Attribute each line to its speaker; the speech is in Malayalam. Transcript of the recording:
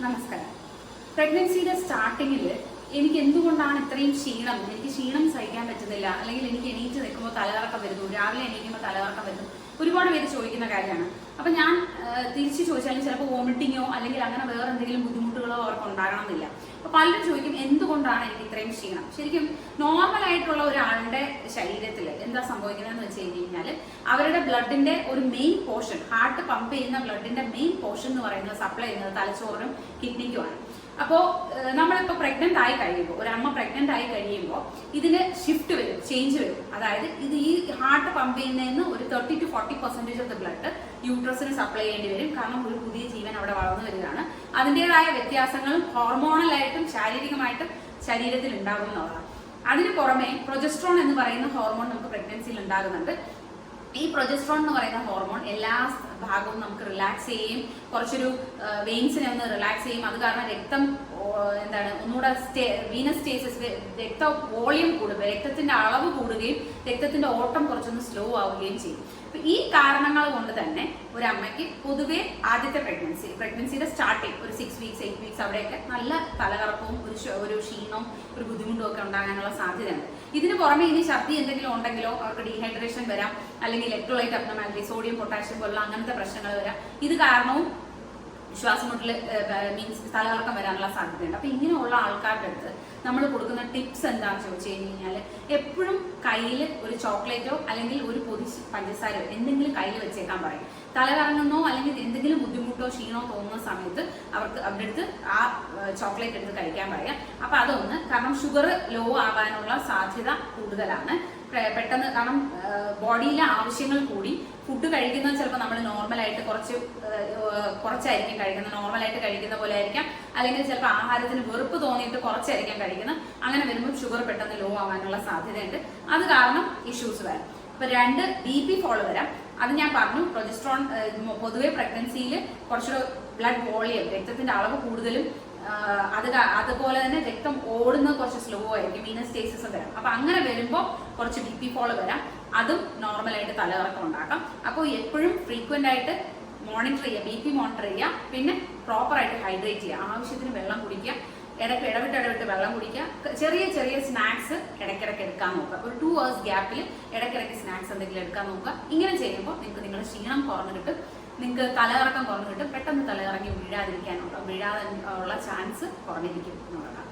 Speaker 1: നമസ്കാരം. പ്രഗ്നൻസിയുടെ സ്റ്റാർട്ടിങ്ങിൽ എനിക്ക് എന്തുകൊണ്ടാണ് ഇത്രയും ക്ഷീണം, എനിക്ക് ക്ഷീണം സഹിക്കാൻ പറ്റുന്നില്ല, അല്ലെങ്കിൽ എനിക്ക് എണീറ്റ് നിൽക്കുമ്പോൾ തലകറക്കം വരുന്നു, രാവിലെ എണീക്കുമ്പോൾ തലകറക്കം വരുന്നു, ഒരുപാട് പേര് ചോദിക്കുന്ന കാര്യമാണ്. അപ്പം ഞാൻ തിരിച്ചു ചോദിച്ചാലും ചിലപ്പോൾ വോമിറ്റിങ്ങോ അല്ലെങ്കിൽ അങ്ങനെ വേറെ എന്തെങ്കിലും ബുദ്ധിമുട്ടുകളോ അവർക്ക് ഉണ്ടാകണമെന്നില്ല. അപ്പോൾ പലരും ചോദിക്കും എന്തുകൊണ്ടാണ് എനിക്ക് ഇത്രയും ക്ഷീണം. ശരിക്കും നോർമൽ ആയിട്ടുള്ള ഒരാളുടെ ശരീരത്തിൽ എന്താ സംഭവിക്കുന്നതെന്ന് വെച്ച് കഴിഞ്ഞാൽ അവരുടെ ബ്ലഡിന്റെ ഒരു മെയിൻ പോർഷൻ, ഹാർട്ട് പമ്പ് ചെയ്യുന്ന ബ്ലഡിന്റെ മെയിൻ പോർഷൻ എന്ന് പറയുന്നത് സപ്ലൈ ചെയ്യുന്നത് തലച്ചോറിനും കിഡ്നിക്കുമാണ്. അപ്പോൾ നമ്മളിപ്പോൾ പ്രഗ്നന്റ് ആയി കഴിയുമ്പോൾ, ഒരു അമ്മ പ്രഗ്നന്റ് ആയി കഴിയുമ്പോൾ ഇതിന് ഷിഫ്റ്റ് വരും, ചേഞ്ച് വരും. അതായത് ഇത് ഈ ഹാർട്ട് പമ്പ് ചെയ്യുന്നതിന് ഒരു 30 to 40% ഓഫ് ദ ബ്ലഡ് യൂട്രസിന് സപ്ലൈ ചെയ്യേണ്ടി വരും. കാരണം ഒരു പുതിയ ജീവൻ അവിടെ വളർന്നു വരികയാണ്. അതിൻ്റെതായ വ്യത്യാസങ്ങളും ഹോർമോണലായിട്ടും ശാരീരികമായിട്ടും ശരീരത്തിൽ ഉണ്ടാകുന്നതാണ്. അതിന് പുറമെ പ്രൊജസ്ട്രോൺ എന്ന് പറയുന്ന ഹോർമോൺ നമുക്ക് പ്രഗ്നൻസിയിൽ ഉണ്ടാകുന്നുണ്ട്. ഈ പ്രൊജസ്ട്രോൺ എന്ന് പറയുന്ന ഹോർമോൺ എല്ലാ ഭാഗവും നമുക്ക് റിലാക്സ് ചെയ്യും, കുറച്ചൊരു വെയിൻസിനെ ഒന്ന് റിലാക്സ് ചെയ്യും. അത് കാരണം രക്തം ഒന്നുകൂടെ വീനസ് സ്റ്റേസിസ്, രക്ത വോളിയം കൂടുക, രക്തത്തിന്റെ അളവ് കൂടുകയും രക്തത്തിന്റെ ഓട്ടം കുറച്ചൊന്ന് സ്ലോ ആവുകയും ചെയ്യും. അപ്പൊ ഈ കാരണങ്ങൾ കൊണ്ട് തന്നെ ഒരു അമ്മയ്ക്ക് പൊതുവെ ആദ്യത്തെ പ്രഗ്നൻസിയുടെ സ്റ്റാർട്ടിങ് ഒരു 6 weeks 8 weeks അവിടെയൊക്കെ നല്ല തലകറക്കവും ഒരു ക്ഷീണവും ഒരു ബുദ്ധിമുട്ടും ഒക്കെ ഉണ്ടാകാനുള്ള സാധ്യതയുണ്ട്. ഇതിന് പുറമെ ഇനി ഛർദി എന്തെങ്കിലും ഉണ്ടെങ്കിലോ അവർക്ക് ഡീഹൈഡ്രേഷൻ വരാം, അല്ലെങ്കിൽ ഇലക്ട്രോലൈറ്റ് അബ്നോർമാലിറ്റി, സോഡിയം പൊട്ടാഷ്യം പോലുള്ള അങ്ങനത്തെ പ്രശ്നങ്ങൾ വരാം. ഇത് കാരണവും ശ്വാസമുട്ടൽ മീൻസ് തലകറക്കം വരാനുള്ള സാധ്യതയുണ്ട്. അപ്പൊ ഇങ്ങനെയുള്ള ആൾക്കാരുടെ അടുത്ത് നമ്മൾ കൊടുക്കുന്ന ടിപ്സ് എന്താണെന്ന് ചോദിച്ചു കഴിഞ്ഞാൽ എപ്പോഴും കയ്യിൽ ഒരു ചോക്ലേറ്റോ അല്ലെങ്കിൽ ഒരു പൊതി പഞ്ചസാരയോ എന്തെങ്കിലും കയ്യിൽ വെച്ചേക്കാൻ പറയും. തലകറങ്ങുന്നോ അല്ലെങ്കിൽ എന്തെങ്കിലും ബുദ്ധിമുട്ടോ ക്ഷീണോ തോന്നുന്ന സമയത്ത് അവർക്ക് അവിടെ അടുത്ത് ആ ചോക്ലേറ്റ് എടുത്ത് കഴിക്കാൻ പറയാം. അപ്പൊ അതൊന്ന്, കാരണം ഷുഗർ ലോ ആവാനുള്ള സാധ്യത കൂടുതലാണ് പെട്ടെന്ന്. കാരണം ബോഡിയിലെ ആവശ്യങ്ങൾ കൂടി ഫുഡ് കഴിക്കുന്നത് ചിലപ്പോൾ നമ്മൾ നോർമലായിട്ട് കുറച്ചായിരിക്കും കഴിക്കുന്നത്, നോർമലായിട്ട് കഴിക്കുന്ന പോലെ ആയിരിക്കാം, അല്ലെങ്കിൽ ചിലപ്പോൾ ആഹാരത്തിന് വെറുപ്പ് തോന്നിയിട്ട് കുറച്ചായിരിക്കാം കഴിക്കുന്നത്. അങ്ങനെ വരുമ്പോൾ ഷുഗർ പെട്ടെന്ന് ലോ ആവാനുള്ള സാധ്യതയുണ്ട്. അത് കാരണം ഇഷ്യൂസ് വരാം. അപ്പൊ 2 BP ഫോളോ വരാം. അത് ഞാൻ പറഞ്ഞു. പ്രൊജസ്ട്രോൺ പൊതുവെ പ്രഗ്നൻസിയിൽ കുറച്ചുകൂടെ ബ്ലഡ് വോളിയം, രക്തത്തിന്റെ അളവ് കൂടുതലും, അതുപോലെ തന്നെ രക്തം ഓടുന്നത് കുറച്ച് സ്ലോ ആയിരിക്കും, വീനസ് സ്റ്റേസിസ് വരാം. അപ്പൊ അങ്ങനെ വരുമ്പോൾ കുറച്ച് BP ഫോളോ വരാം. അതും നോർമലായിട്ട് തലകറക്കം ഉണ്ടാക്കാം. അപ്പോൾ എപ്പോഴും ഫ്രീക്വന്റ് ആയിട്ട് മോണിറ്റർ ചെയ്യുക, BP മോണിറ്റർ ചെയ്യുക, പിന്നെ പ്രോപ്പറായിട്ട് ഹൈഡ്രേറ്റ് ചെയ്യുക, ആവശ്യത്തിന് വെള്ളം കുടിക്കുക, ഇടവിട്ട് വെള്ളം കുടിക്കുക, ചെറിയ ചെറിയ സ്നാക്സ് ഇടയ്ക്കിടയ്ക്ക് എടുക്കാൻ നോക്കുക. ഒരു 2 hours ഗ്യാപ്പിൽ ഇടയ്ക്കിടയ്ക്ക് സ്നാക്സ് എന്തെങ്കിലും എടുക്കാൻ നോക്കുക. ഇങ്ങനെ ചെയ്യുമ്പോൾ നിങ്ങൾക്ക് നിങ്ങളുടെ ക്ഷീണം കുറഞ്ഞു കിട്ടും, നിങ്ങൾക്ക് തലകറക്കം കുറഞ്ഞു കിട്ടും, പെട്ടെന്ന് തലകറങ്ങി വീഴാതെ ഉള്ള ചാൻസ് കുറഞ്ഞിരിക്കും എന്നുള്ളതാണ്.